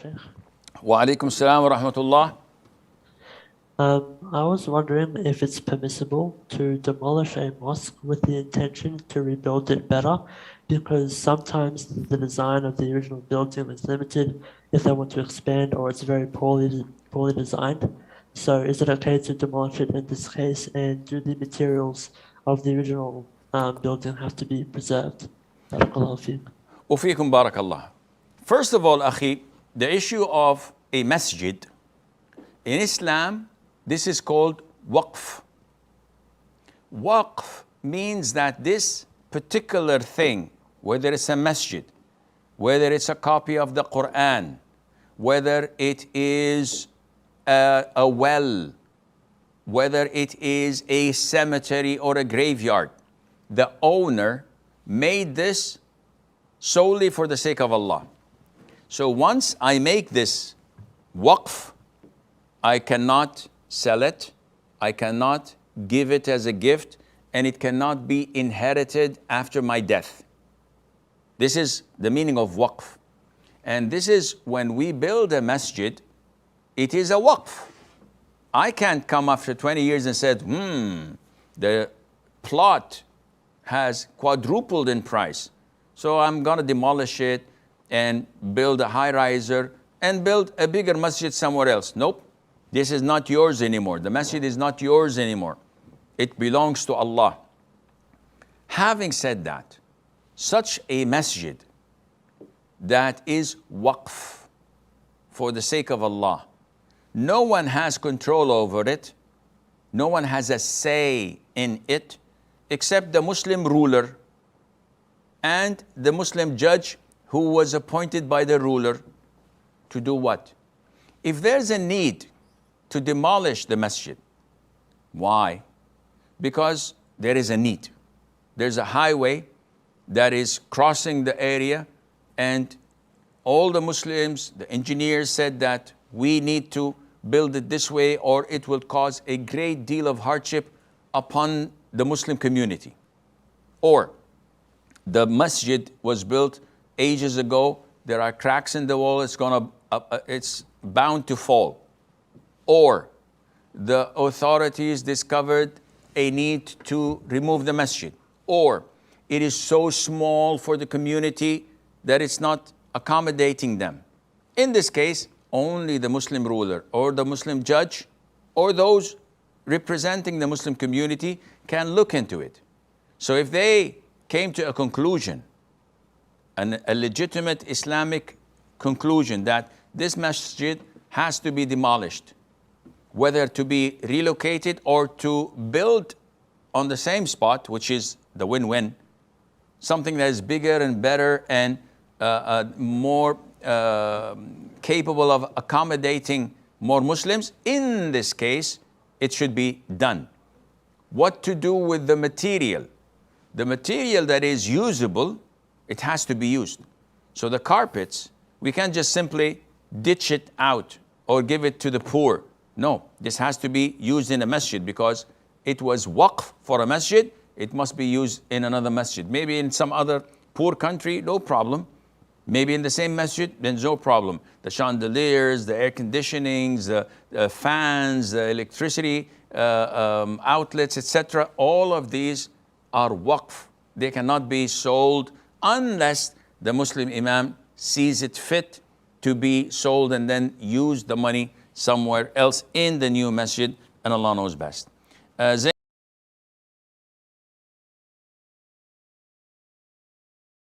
Sheikh. Wa alaikum salam wa rahmatullah. I was wondering if it's permissible to demolish a mosque with the intention to rebuild it better, because sometimes the design of the original building is limited if they want to expand, or it's very poorly designed. So is it okay to demolish it in this case, and do the materials of the original building have to be preserved? Barakallahu feek. Ufikum barakallah. First of all, akhi, the issue of a masjid, in Islam, this is called waqf. Waqf means that this particular thing, whether it's a masjid, whether it's a copy of the Quran, whether it is a well, whether it is a cemetery or a graveyard, the owner made this solely for the sake of Allah. So once I make this waqf, I cannot sell it, I cannot give it as a gift, and it cannot be inherited after my death. This is the meaning of waqf. And this is when we build a masjid, it is a waqf. I can't come after 20 years and said, the plot has quadrupled in price, so I'm gonna demolish it and build a high-riser and build a bigger masjid somewhere else. Nope, this is not yours anymore. The masjid is not yours anymore. It belongs to Allah. Having said that, such a masjid that is waqf for the sake of Allah, no one has control over it, no one has a say in it, except the Muslim ruler and the Muslim judge who was appointed by the ruler to do what? If there's a need to demolish the masjid, why? Because there is a need. There's a highway that is crossing the area, and all the Muslims, the engineers said that we need to build it this way, or it will cause a great deal of hardship upon the Muslim community. Or the masjid was built ages ago, there are cracks in the wall, it's bound to fall. Or the authorities discovered a need to remove the masjid. Or it is so small for the community that it's not accommodating them. In this case, only the Muslim ruler or the Muslim judge or those representing the Muslim community can look into it. So if they came to a conclusion, a legitimate Islamic conclusion that this masjid has to be demolished, whether to be relocated or to build on the same spot, which is the win-win, something that is bigger and better and more capable of accommodating more Muslims, in this case, it should be done. What to do with the material? The material that is usable, it has to be used. So the carpets, we can't just simply ditch it out or give it to the poor. No, this has to be used in a masjid because it was waqf for a masjid. It must be used in another masjid. Maybe in some other poor country, no problem. Maybe in the same masjid, then no problem. The chandeliers, the air conditionings, the fans, the electricity outlets, etc. All of these are waqf. They cannot be sold unless the Muslim imam sees it fit to be sold and then use the money somewhere else in the new masjid, and Allah knows best.